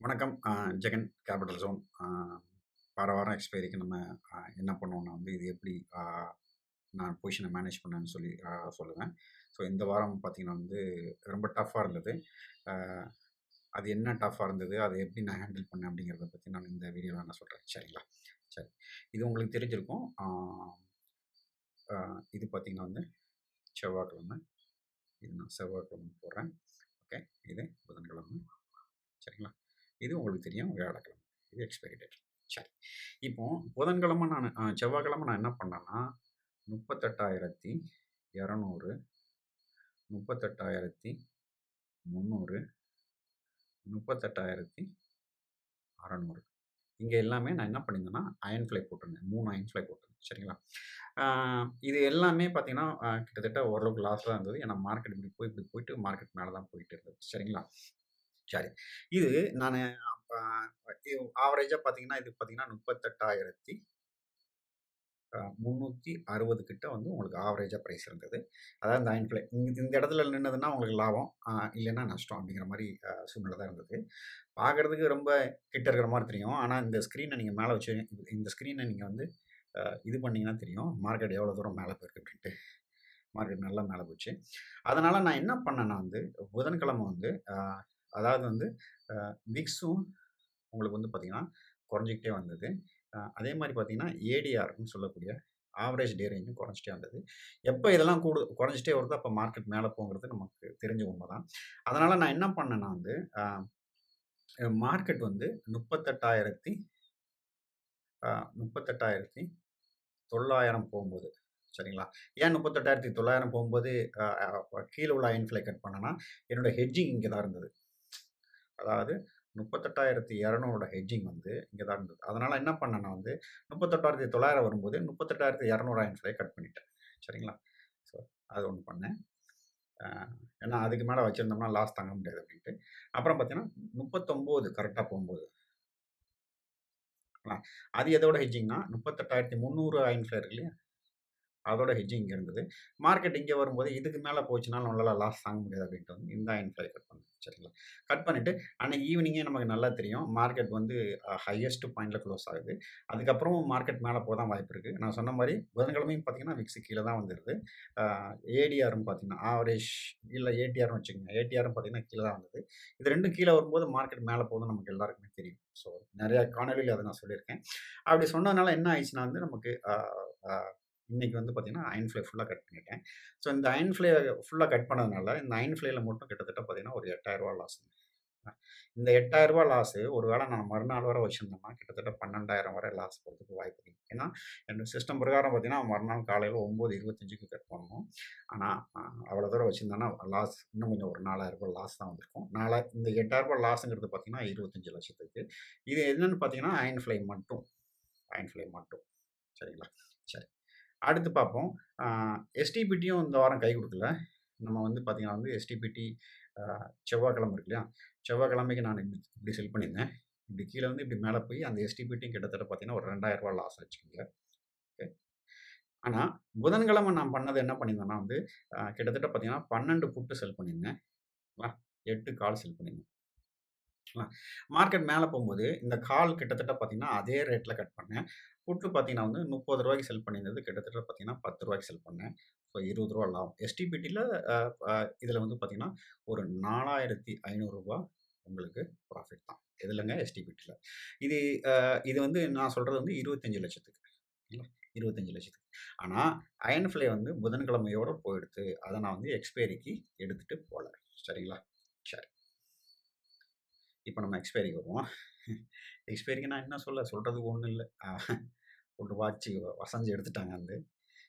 வணக்கம். Jagan capital zone. வார வாரம் எக்ஸ்பைரிக்கு நம்ம என்ன பண்ணுவோம்னா இது எப்படி நான் பொசிஷனை மேனேஜ் பண்ணேன்னு சொல்லி சொல்லுவேன். ஸோ இந்த வாரம் பார்த்தீங்கன்னா ரொம்ப டஃப்பாக இருந்தது. அ அது என்ன டஃப்பாக இருந்தது, அதை எப்படி நான் ஹேண்டில் பண்ணேன் அப்படிங்கிறத பற்றி நான் இந்த வீடியோவில் நான் சொல்கிறேன். சரிங்களா? சரி. இது உங்களுக்கு தெரிஞ்சிருக்கும். இது பார்த்தீங்கன்னா செவ்வாய்க்கிழமை. இது நான் செவ்வாய்க்கிழமை போடுறேன். ஓகே. இது புதன்கிழமை. சரிங்களா? இது உங்களுக்கு தெரியும் வியாழக்கிழமை. இது எக்ஸ்பைரி டேட். சரி. இப்போ புதன்கிழமை செவ்வாய்க்கிழமை நான் என்ன பண்ணேன்னா 38,200, 38,300, 38,600 இங்கே எல்லாமே நான் என்ன பண்ணியிருந்தேன்னா அயன் ஃப்ளை போட்டிருந்தேன். 3 அயன் ஃப்ளை போட்டிருந்தேன். சரிங்களா? இது எல்லாமே பார்த்தீங்கன்னா கிட்டத்தட்ட ஓரளவுக்கு லாஸ் தான் இருந்தது. ஏன்னா மார்க்கெட் இப்படி போயிட்டு மார்க்கெட் மேலே தான் போயிட்டு இருந்தது. சரிங்களா? சரி. இது நானு அப்ப ஆவரேஜா பார்த்தீங்கன்னா, இது பார்த்தீங்கன்னா 38,360 கிட்ட உங்களுக்கு ஆவரேஜா பிரைஸ் இருந்தது. அதாவது இந்த அயன் ஃப்ளை இந்த இடத்துல நின்னதுன்னா உங்களுக்கு லாபம், இல்லைன்னா நஷ்டம் அப்படிங்கிற மாரி சூழ்நிலை தான் இருந்தது. பார்க்கறதுக்கு ரொம்ப கிட்ட இருக்கிற மாரி தெரியும். ஆனா இந்த ஸ்க்ரீன நீங்க மேல வச்சு இந்த ஸ்க்ரீன நீங்க இது பண்ணீங்கன்னா தெரியும். மார்க்கெட் எவ்வளோ தூரம் மேல போயிருக்கு அப்படின்ட்டு. மார்க்கெட் நல்லா மேல போச்சு. அதனால நான் என்ன பண்ணேன்னா புதன்கிழமை அதாவது விக்ஸும் உங்களுக்கு பார்த்தீங்கன்னா, குறைஞ்சுக்கிட்டே வந்தது. அதே மாரி பார்த்தீங்கன்னா, ஏடிஆர்ன்னு சொல்லக்கூடிய ஆவரேஜ் டே ரேஞ்சும் குறைஞ்சிட்டே வந்தது. எப்ப இதெல்லாம் குறைஞ்சிட்டே வருதோ, அப்ப மார்க்கெட் மேல போகுங்கிறது நமக்கு தெரிஞ்ச உண்ம தான். அதனால நான் என்ன பண்ணேன்னா அ மார்க்கெட் 38,000 38,900 போகும்போது சரிங்களா? ஏன் 38,900 போகும்போது அ அ கீழ உள்ள அயன் ஃப்ளை கட் பண்ணேன்னா, என்னோட ஹெட்ஜிங் இங்க தான் இருந்தது. அதாவது 38,200 ஹெட்ஜிங் இங்க தான் இருந்தது. அதனால என்ன பண்ணேன்னா 38,900 வரும்போது 38,200 அயன் ஃப்ளை கட் பண்ணிட்டேன். சரிங்களா? ஸோ அது ஒண்ணு பண்ணேன். அ ஏன்னா அதுக்கு மேல வச்சிருந்தோம்னா லாஸ் தாங்க முடியாது அப்டின்ட்டு. அப்புறம் பார்த்தீங்கன்னா 39 கரெக்ட்டா போம்போது அது எதோட ஹெட்ஜிங்னா 38,300 அயன் ஃப்ளை இருக்கு இல்லையா? அதோட ஹெட்ஜிங் இங்க இருந்தது. மார்க்கெட் இங்க வரும்போது இதுக்கு மேல போச்சுன்னா நம்மளால லாஸ் தாங்க முடியாது அப்டின்ட்டு இந்த அயன் ஃப்ளை கட் பண்ணேன். சரிங்களா? கட் பண்ணிட்டு அன்னைக்கு ஈவினிங்கே நமக்கு நல்லா தெரியும். மார்க்கெட் ஹையஸ்ட் பாயிண்ட்ல க்ளோஸ் ஆகுது. அதுக்கப்புறம் மார்க்கெட் மேல போக தான் வாய்ப்பு இருக்கு. நான் சொன்ன மாரி புதன்கிழமையும் பார்த்தீங்கன்னா, விக்ஸ் கீழ தான் வந்துருது. ஆ ஏடிஆர்ன்னு பார்த்தீங்கன்னா, ஆவரேஜ் இல்ல ஏடிஆர்ன்னு வச்சுக்கங்க. ஏடிஆர்ன்னு பார்த்தீங்கன்னா கீழ தான் வந்தது. இது 2ம் கீழ வரும்போது மார்க்கெட் மேல போகுதுன்னு நமக்கு எல்லாருக்குமே தெரியும். ஸோ நெறைய காணொளியில அத நான் சொல்லியிருக்கேன். அப்படி சொன்னதுனால என்ன ஆயிடுச்சுன்னா நமக்கு ஆ ஆ இன்னைக்கு பார்த்தீங்கன்னா, அயன் ஃப்ளை ஃபுல்லா கட் பண்ணிட்டேன். ஸோ இந்த அயன் ஃப்ளை ஃபுல்லா கட் பண்ணதுனால, இந்த அயன் ஃப்ளைல மட்டும் கிட்டத்தட்ட பார்த்தீங்கன்னா, ஒரு ரூ. 8,000 லாஸ்ங்க. இந்த ரூ. 8,000 லாஸு ஒரு வேள நான் மறுநாள் வர வச்சிருந்தேன்னா, கிட்டத்தட்ட 12,000 வரை லாஸ் போறதுக்கு வாய்ப்பு இருக்கு. ஏன்னா, என்னோட சிஸ்டம் பிரகாரம் பார்த்தீங்கன்னா, மறுநாள் காலையில 9:25க்கு கட் பண்ணணும். ஆனா, அவ்வளோ தூரம் வச்சிருந்தேன்னா லாஸ் இன்னும் கொஞ்சம் ஒரு ரூ. 4,000 லாஸ் தான் வந்திருக்கும். இந்த ரூ. 8,000 லாஸ்ங்கிறது பார்த்தீங்கன்னா, 25,00,000க்கு. இது என்னன்னு பார்த்தீங்கன்னா, அயன் ஃப்ளை மட்டும். அயன் ஃப்ளை மட்டும். சரிங்களா? சரி. அடுத்து பார்ப்போம். அ எஸ்டிபிடியும் இந்த வாரம் கை குடுக்கல. நம்ம பார்த்தீங்கன்னா எஸ்டிபிடி அ செவ்வாய்க்கிழமை இருக்கு இல்லையா? செவ்வாய்க்கிழமைக்கு நான் இப்படி செல் பண்ணியிருந்தேன். இப்படி கீழ இப்படி மேல போய் அந்த எஸ்டிபிடியும் கிட்டத்தட்ட பார்த்தீங்கன்னா, ஒரு ரூ. 2,000 லாஸ் ஆச்சுங்க. ஓகே. ஆனா, புதன்கிழமை நான் பண்ணது என்ன பண்ணியிருந்தேன்னா கிட்டத்தட்ட பார்த்தீங்கன்னா, 12 புட் செல் பண்ணியிருந்தேன். 8 கால் செல் பண்ணியிருந்தேன். மார்க்கெட் மேல போம்போது, இந்த கால் கிட்டத்தட்ட பார்த்தீங்கன்னா, அதே ரேட்ல கட் பண்ணேன். புட்டு பார்த்தீங்கன்னா ரூ. 30க்கு செல் பண்ணியிருந்தது. கிட்டத்தட்ட பார்த்தீங்கன்னா, ரூ. 10க்கு செல் பண்ணேன். ஸோ ரூ. 20 லாபம். எஸ்டிபிடில அ அ இதில பார்த்தீங்கன்னா, ஒரு ரூ. 4,500 உங்களுக்கு ப்ராஃபிட் தான். எதுலங்க? எஸ்டிபிடில. இது அ இது நான் சொல்றது 25,00,000க்கு. 25,00,000க்கு. ஆனா, அயன் ஃப்ளை புதன்கிழமையோட போயிடுத்து. அத நான் எக்ஸ்பைரிக்கு எடுத்துட்டு போல. சரிங்களா? சரி. இப்ப நம்ம எக்ஸ்பைரிக்கு வருவோம். எக்ஸ்பைரிக்கு நான் என்ன சொல்றதுக்கு ஒண்ணும் இல்ல. ஒரு வாட்ச் வசஞ்சு எடுத்துட்டாங்க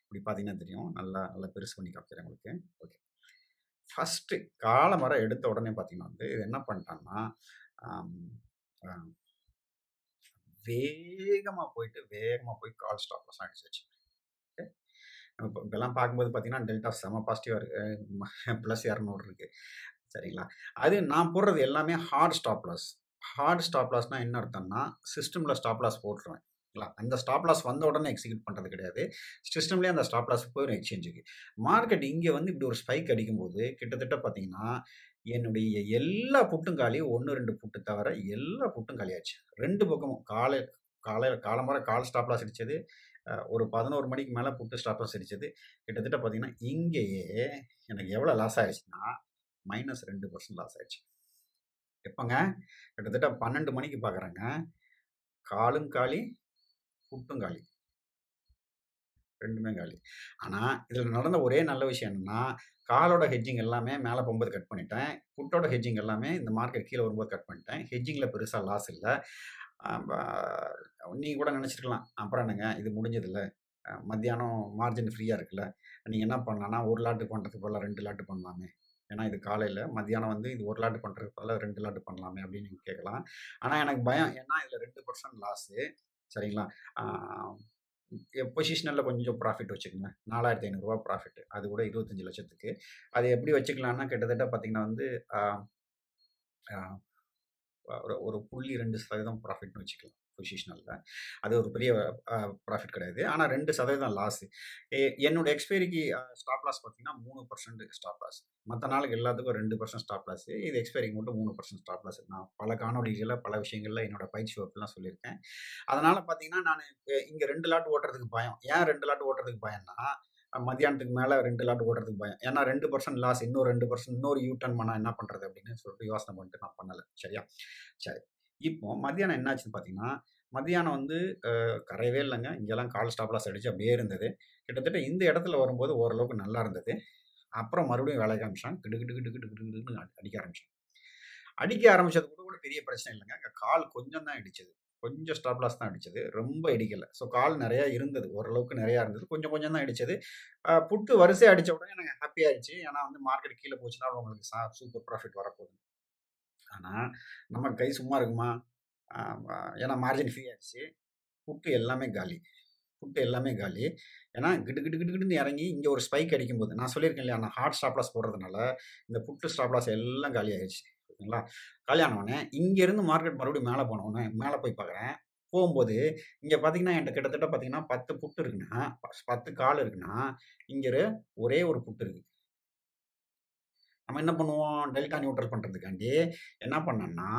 இப்படி பார்த்தீங்கன்னா தெரியும். நல்லா நல்லா பெருசு பண்ணி காமிக்கிறேன் உங்களுக்கு. ஓகே. ஃபர்ஸ்ட்டு காலமரம் எடுத்த உடனே பார்த்தீங்கன்னா இது என்ன பண்ணிட்டாங்கன்னா, அம் அ வேகமா போய் கால் ஸ்டாப் லாஸ் அடிச்சாச்சு. ஓகே. இப்பலாம் பார்க்கும்போது பார்த்தீங்கன்னா, டெல்டா செம பாசிட்டிவா இருக்கு. +200 இருக்கு. சரிங்களா? அது நான் போடுறது எல்லாமே hard stop loss. Hard stop லாஸ்னா என்ன அர்த்தம்னா, சிஸ்டம்ல ஸ்டாப் லாஸ் போட்டுருவேன். அந்த ஸ்டாப் லாஸ் வந்த உடனே எக்ஸிக்யூட் பண்றது கிடையாது. சிஸ்டம்லயே அந்த ஸ்டாப் லாஸ் போயிரும் எக்ஸ்சேஞ்சுக்கு. மார்க்கெட் இங்க இப்படி ஒரு ஸ்பைக் அடிக்கும்போது, கிட்டத்தட்ட பார்த்தீங்கன்னா, என்னுடைய எல்லா புட்டும் காலி. 1, 2 புட்டு தவிர எல்லா புட்டும் காலியாச்சு. 2 பக்கமும். காலம்பர கால் ஸ்டாப் லாஸ் அடிச்சது. ஒரு 11 மணிக்கு மேல புட்டு ஸ்டாப் லாஸ் அடிச்சது. கிட்டத்தட்ட பார்த்தீங்கன்னா, இங்கேயே எனக்கு எவ்வளோ லாஸ் ஆயிருச்சுன்னா, -2% லாஸ் ஆயிருச்சு. எப்பங்க? கிட்டத்தட்ட 12 மணிக்கு பார்க்குறேங்க. காலும் காலி, புட்டும் காலி. 2மே காலி. ஆனா, இதில நடந்த ஒரே நல்ல விஷயம் என்னன்னா, காலோட ஹெட்ஜிங் எல்லாமே மேல போம்போது கட் பண்ணிட்டேன். புட்டோட ஹெட்ஜிங் எல்லாமே இந்த மார்க்கெட் கீழ வரும்போது கட் பண்ணிட்டேன். ஹெட்ஜிங்ல பெருசா லாஸ் இல்ல. அ ப நீங்க கூட நெனச்சிருக்கலாம், அப்புறம் என்னங்க இது முடிஞ்சதுல்ல. மத்தியானம் மார்ஜின் ஃப்ரீயா இருக்குல்ல. நீங்க என்ன பண்ணலான்னா, 1 லாட் பண்றதுக்கு பதிலா 2 லாட் பண்ணலாமே. ஏன்னா இது காலையில, மத்தியானம் வந்து இது 1 லாட் பண்றதுக்கு பதிலா 2 லாட் பண்ணலாமே அப்படின்னு நீங்க கேட்கலாம். ஆனா எனக்கு பயம். ஏன்னா இதில 2% லாஸு. சரிங்களா? ஆ பொசிஷனல்ல கொஞ்சம் ப்ராஃபிட் வச்சுக்கங்க. ரூ. 4,500 ப்ராஃபிட். அது கூட 25,00,000க்கு. அது எப்படி வச்சுக்கலான்னா, கிட்டத்தட்ட பார்த்தீங்கன்னா வந்து, ஆ ஆ ஒரு ஒரு 0.2% ப்ராஃபிட்ன்னு வச்சுக்கலாம். பொசிஷனல்ல. அது ஒரு பெரிய அ ப்ராஃபிட் கிடையாது. ஆனா 2% லாஸு. என்னோட எக்ஸ்பைரிக்கு ஸ்டாப் லாஸ் பார்த்தீங்கன்னா, 3% ஸ்டாப் லாஸ். மத்த நாளுக்கு எல்லாத்துக்கும் 2% ஸ்டாப் லாஸு. இது எக்ஸ்பைரிக்கு மட்டும் 3% ஸ்டாப் லாஸ். நான் பல காணொளிகள்ல, பல விஷயங்கள்ல என்னோட பயிற்சி வகுப்புலாம் சொல்லியிருக்கேன். அதனால பார்த்தீங்கன்னா, நானு இங்க 2 லாட் ஓட்டுறதுக்கு பயம். ஏன் 2 லாட் ஓட்டுறதுக்கு பயம்ன்னா, மத்தியானத்துக்கு மேல 2 லாட் ஓட்டுறதுக்கு பயம். ஏன்னா 2% லாஸ், இன்னும் 2% இன்னொரு யூ டர்ன் பண்ணா என்ன பண்றது? அப்படின்னு சொல்லிட்டு யோசனை பண்ணிட்டு நான் பண்ணல. சரியா? சரி. இப்போ மத்தியானம் என்னாச்சுன்னு பார்த்தீங்கன்னா, மத்தியானம் வந்து கரையவே இல்லங்க. இங்கெல்லாம் கால் ஸ்டாப் லாஸ் அடிச்சு அப்படியே இருந்தது. கிட்டத்தட்ட இந்த இடத்துல வரும்போது ஓரளவுக்கு நல்லா இருந்தது. அப்புறம் மறுபடியும் வேலைய காமிச்சான். கிடு கிடு கிடு கிடு கிடு கிடுன்னு அடிக்க ஆரம்பிச்சான். அடிக்க ஆரம்பிச்சது கூட கூட பெரிய பிரச்சனை இல்லங்க. கால் கொஞ்சம் தான் இடிச்சது. கொஞ்சம் ஸ்டாப் லாஸ் தான் அடிச்சது. ரொம்ப இடிக்கல. ஸோ கால் நெறையா இருந்தது. ஓரளவுக்கு நெறையா இருந்தது. கொஞ்சம் கொஞ்சம் தான் இடிச்சது. புட்டு வரிசையா அடிச்ச உடனே எனக்கு ஹேப்பி ஆயிருச்சு. ஏன்னா வந்து மார்க்கெட் கீழ போச்சுன்னா உங்களுக்கு சூப்பர் ப்ராஃபிட் வரப்போகுது. ஆனா, நம்ம கை சும்மா இருக்குமா? ஆ ஏன்னா மார்ஜின் ஃப்ரீ ஆயிருச்சு. புட்டு எல்லாமே காலி. புட்டு எல்லாமே காலி. ஏன்னா கிடு கிடு கிடு கிடுன்னு இறங்கி இங்க ஒரு ஸ்பைக் அடிக்கும்போது நான் சொல்லியிருக்கேன் இல்லையா? நான் ஹார்ட் ஸ்டாப் லாஸ் போடுறதுனால, இந்த புட்டு ஸ்டாப் லாஸ் எல்லாம் காலி ஆயிருச்சு. ஓகேங்களா? காலி ஆன உடனே இங்கேருந்து மார்க்கெட் மறுபடியும் மேல போன உடனே மேல போய் பார்க்குறேன். போம்போது இங்க பார்த்தீங்கன்னா, என்ட்ட கிட்டத்தட்ட பார்த்தீங்கன்னா 10 புட்டு இருக்குன்னா, 10 கால் இருக்குன்னா, இங்க ஒரே ஒரு புட்டு இருக்கு. நம்ம என்ன பண்ணுவோம்? டெல்டா நியூட்ரல் பண்றதுக்காண்டி என்ன பண்ணேன்னா,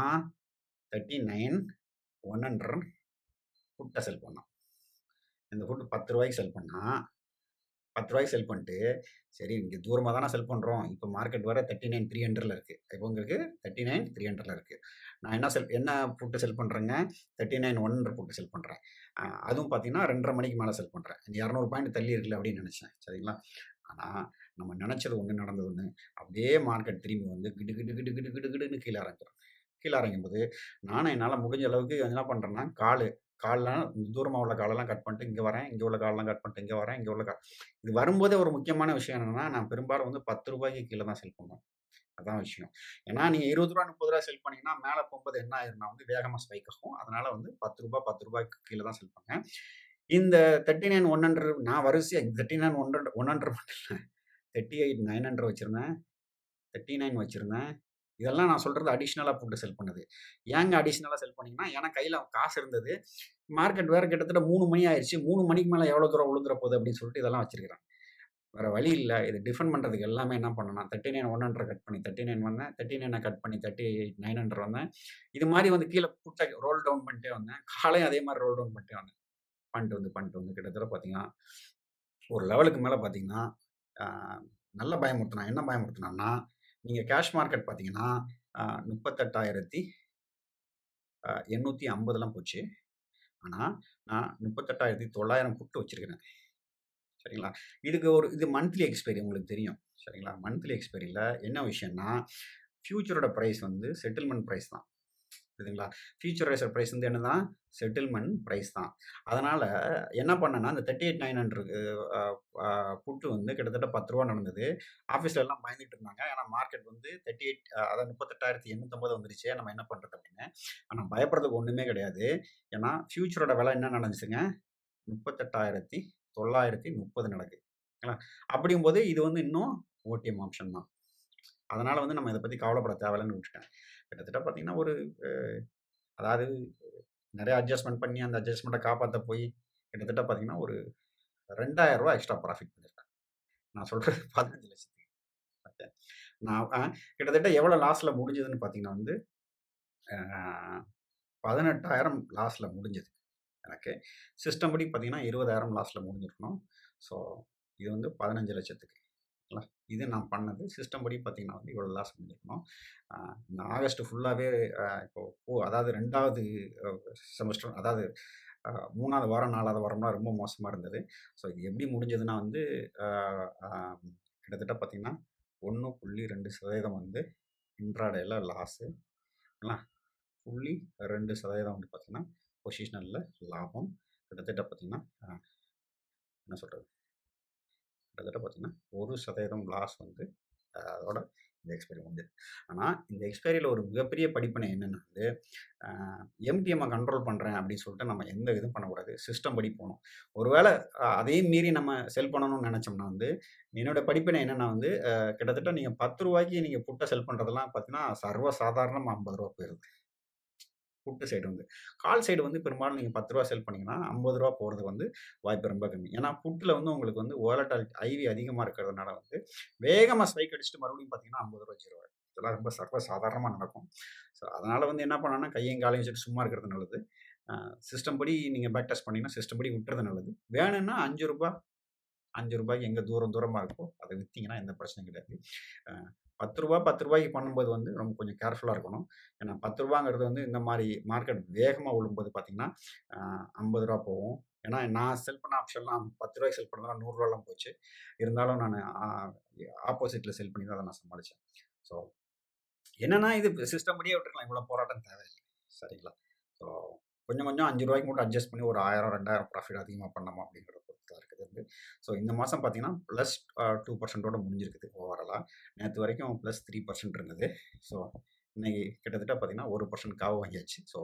39,100 புட்ட செல் பண்ணோம். இந்த புட் ரூ. 10க்கு செல் பண்ணா, ரூ. 10க்கு செல் பண்ணிட்டு, சரி இங்க தூரமா தான செல் பண்றோம். இப்ப மார்க்கெட் வேற 39,300ல இருக்கு. எப்போ இருக்கு 39,300ல இருக்கு. நான் என்ன புட் செல் பண்றேங்க, 39,100 புட் செல் பண்றேன். அதுவும் பார்த்தீங்கன்னா 2:30 மணிக்கு மேல செல் பண்றேன். 200 பாயிண்ட் தள்ளி இருக்குல்ல அப்படின்னு நெனச்சேன். சரிங்களா? ஆனா, நம்ம நெனச்சது ஒண்ணு, நடந்தது ஒண்ணு. அப்படியே மார்க்கெட் திரும்பி வந்து கிடு கிடு கிடு கிடு கிடு கிடுன்னு கீழ இறங்குறோம். கீழ இறங்கும்போது, நானும் என்னால முடிஞ்ச அளவுக்கு என்ன பண்றேன்னா, கால்லாம் தூரமா உள்ள காலெல்லாம் கட் பண்ணிட்டு இங்க வரேன். இங்க உள்ள காலெல்லாம் கட் பண்ணிட்டு இங்க வரேன். இங்க உள்ள இது வரும்போதே ஒரு முக்கியமான விஷயம் என்னன்னா, நான் பெரும்பாலும் வந்து ரூ. 10க்கு கீழ தான் செல் பண்ணுவேன். அதான் விஷயம். ஏன்னா நீங்க ரூ. 20 ரூ. 30 செல் பண்ணீங்கன்னா, மேல போம்போது என்ன ஆயிரும்னா வந்து வேகமா ஸ்பைக் ஆகும். அதனால வந்து ரூ. 10க்கு கீழ தான் செல் பண்ணேன். இந்த 39,100 நான் வரிசையா 39,100 மட்டும் இல்ல. 38,900 வச்சிருந்தேன். 39 வச்சிருந்தேன். இதெல்லாம் நான் சொல்றது அடிஷனலா போட்டு செல் பண்ணது. ஏங்க அடிஷனலா செல் பண்ணீங்கன்னா, ஏன்னா கையில காசு இருந்தது. மார்க்கெட் வேற கிட்டத்தட்ட 3 மணி ஆயிருச்சு. 3 மணிக்கு மேல எவ்வளோ தூரம் விழுந்துற போகுது அப்படின்னு சொல்லிட்டு இதெல்லாம் வச்சிருக்கிறேன். வேற வழி இல்ல. இத டிஃபெண்ட் பண்றதுக்கு எல்லாமே என்ன பண்ணேன்னா, 39,100 கட் பண்ணி 39 வந்தேன். 39 கட் பண்ணி 38,900 வந்தேன். இது மாரி வந்து கீழ புட்ட ரோல் டவுன் பண்ணிட்டே வந்தேன். காலையும் அதே மாரி ரோல் டவுன் பண்ணிட்டே வந்தேன். பண்ணிட்டு வந்து கிட்டத்தட்ட பார்த்தீங்கன்னா, ஒரு லெவலுக்கு மேல பார்த்தீங்கன்னா, ஆ நல்லா பயமுறுத்துனான். என்ன பயமுறுத்துனான்னா, நீங்க கேஷ் மார்க்கெட் பார்த்தீங்கன்னா, 38,850லாம் போச்சு. ஆனா, நான் 38,900 புட்டு வச்சிருக்கிறேன். சரிங்களா? இது மந்த்லி எக்ஸ்பைரி உங்களுக்கு தெரியும். சரிங்களா? மந்த்லி எக்ஸ்பைரில என்ன விஷயம்னா, ஃபியூச்சரோட பிரைஸ் வந்து செட்டில்மென்ட் பிரைஸ் தான். புரியுதுங்களா? ஃபியூச்சரைசர் பிரைஸ் வந்து என்னதான்? செட்டில்மென்ட் பிரைஸ் தான். அதனால என்ன பண்ணேன்னா, அந்த 38,900 அ அ புட்டு வந்து கிட்டத்தட்ட ரூ. 10 நடந்தது. ஆஃபீஸ்ல எல்லாம் பயந்துட்டு இருந்தாங்க. ஏன்னா மார்க்கெட் வந்து 38 அதாவது 38,850 வந்துருச்சே நம்ம என்ன பண்றது அப்படின்னு. ஆனா பயப்படுறதுக்கு ஒண்ணுமே கிடையாது. ஏன்னா ஃபியூச்சரோட விலை என்ன நடந்துச்சுங்க? 38,930 நடக்குது. ஓகேங்களா? அப்படிங்கும்போது இது வந்து இன்னும் ஓடிஎம் ஆப்ஷன் தான். அதனால வந்து நம்ம இத பத்தி கவலைப்பட தேவையில்லன்னு விட்டுட்டேன். கிட்டத்தட்ட பார்த்தீங்கன்னா, ஒரு அ அதாவது நெறைய அட்ஜஸ்ட்மென்ட் பண்ணி, அந்த அட்ஜஸ்ட்மென்ட்ட காப்பாத்த போய் கிட்டத்தட்ட பார்த்தீங்கன்னா, ஒரு ரூ. 2,000 எக்ஸ்ட்ரா ப்ராஃபிட் பண்ணியிருக்கேன். நான் சொல்றது 15,00,000க்கு. ஓகே. நான் கிட்டத்தட்ட எவ்வளோ லாஸ்ல முடிஞ்சதுன்னு பார்த்தீங்கன்னா வந்து, அ 18,000 லாஸ்ல முடிஞ்சது எனக்கு. சிஸ்டம் படி பார்த்தீங்கன்னா, 20,000 லாஸ்ல முடிஞ்சிருக்கணும். ஸோ இது வந்து 15,00,000க்கு. ங்களா? இது நான் பண்ணது. சிஸ்டம் படி பார்த்தீங்கன்னா வந்து இவ்வளோ லாஸ் முடிஞ்சிருக்கணும். அ இந்த ஆகஸ்ட் ஃபுல்லாவே இப்போ அதாவது 2வது அ செமஸ்டர் அதாவது 3வது வாரம், 4வது வாரம்லாம் ரொம்ப மோசமா இருந்தது. ஸோ இது எப்படி முடிஞ்சதுன்னா வந்து அ அ கிட்டத்தட்ட பார்த்தீங்கன்னா, 1.2% வந்து இன்ட்ராடேல லாஸு. ங்களா? 0.2% வந்து பார்த்தீங்கன்னா, பொசிஷனல்ல லாபம். கிட்டத்தட்ட பார்த்தீங்கன்னா, என்ன சொல்றது? கிட்டத்தட்ட பார்த்தீங்கன்னா, 1% லாஸ் வந்து அதோட இந்த எக்ஸ்பைரி முடிஞ்சது. ஆனா, இந்த எக்ஸ்பைரியில ஒரு மிகப்பெரிய படிப்பினை என்னன்னா வந்து, அ எம்டிஎம்ம கண்ட்ரோல் பண்றேன் அப்படின்னு சொல்லிட்டு நம்ம எந்த இதுவும் பண்ணக்கூடாது. சிஸ்டம் படி போணும். ஒருவேள அதையும் மீறி நம்ம செல் பண்ணணும்னு நெனச்சோம்னா வந்து, என்னோட படிப்பினை என்னன்னா வந்து, கிட்டத்தட்ட நீங்க ரூ. 10க்கு நீங்க புட்ட செல் பண்றதெல்லாம் பார்த்தீங்கன்னா, சர்வ சாதாரணமா ரூ. 50 போயிருது. புட்டு சைடு வந்து. கால் சைடு வந்து பெரும்பாலும் நீங்க ரூ. 10 செல் பண்ணீங்கன்னா, ரூ. 50 போறதுக்கு வந்து வாய்ப்பு ரொம்ப கம்மி. ஏன்னா, புட்ல வந்து உங்களுக்கு வந்து வோலட்டாலிட்டி ஐவி அதிகமா இருக்கிறதுனால வந்து, வேகமா ஸ்பைக் அடிச்சுட்டு மறுபடியும் பார்த்தீங்கன்னா, ரூ. 50 0 ஆயிடும். இதெல்லாம் ரொம்ப சர்வ சாதாரணமா நடக்கும். ஸோ, அதனால வந்து என்ன பண்ணணும்னா, கையையும் காலையும் வச்சுட்டு சும்மா இருக்கிறது நல்லது. அ சிஸ்டம் படி நீங்க பேக் டெஸ்ட் பண்ணீங்கன்னா, சிஸ்டம் படி விட்டுறது நல்லது. வேணும்னா ரூ. 5 எங்க தூரம் தூரமா இருக்கோ, அத வித்தீங்கன்னா எந்த பிரச்சனையும் கிடையாது. அ ரூ. 10க்கு பண்ணும்போது வந்து ரொம்ப கொஞ்சம் கேர்ஃபுல்லா இருக்கணும். ஏன்னா ரூ. 10ங்கிறது வந்து இந்த மாரி மார்க்கெட் வேகமா விழும்போது பார்த்தீங்கன்னா, அ ரூ. 50 போகும். ஏன்னா நான் செல் பண்ண ஆப்ஷன்லாம் ரூ. 10க்கு செல் பண்ணதெல்லாம் ரூ. 100லாம் போச்சு. இருந்தாலும் நானு ஆப்போசிட்ல செல் பண்ணி தான் அத நான் சமாளிச்சேன். ஸோ என்னன்னா இது சிஸ்டம் படியே விட்டுருக்கலாம். இவ்வளோ போராட்டம் தேவையில்ல. சரிங்களா? ஸோ கொஞ்சம் கொஞ்சம் ரூ. 5க்கு மட்டும் அட்ஜஸ்ட் பண்ணி ஒரு 1000, 2000 ப்ராஃபிட் அதிகமா பண்ணோமா அப்படிங்கிறத பொறுத்து தான் இருக்குது வந்து. ஸோ இந்த மாசம் பார்த்தீங்கன்னா, பிளஸ் 2% முடிஞ்சிருக்குது ஓவராலா. நேத்து வரைக்கும் பிளஸ் 3% இருந்தது. ஸோ இன்னைக்கு கிட்டத்தட்ட பார்த்தீங்கன்னா, 1% காவு வாங்கியாச்சு. ஸோ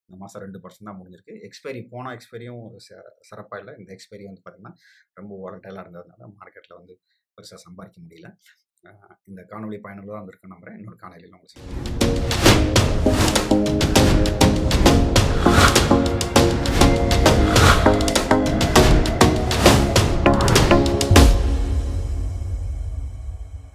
இந்த மாசம் 2% தான் முடிஞ்சிருக்கு. போன எக்ஸ்பைரியும் சிறப்பா இல்ல. இந்த எக்ஸ்பைரி வந்து பார்த்தீங்கன்னா, ரொம்ப வோலடைலா இருந்ததுனால மார்க்கெட்ல வந்து பெருசா சம்பாரிக்க முடியல. அ இந்த காணொளி பயனுள்ளதா இருந்திருக்கும்னு நம்புறேன். இன்னொரு காணொளியில உங்கள சந்திக்கிறேன்.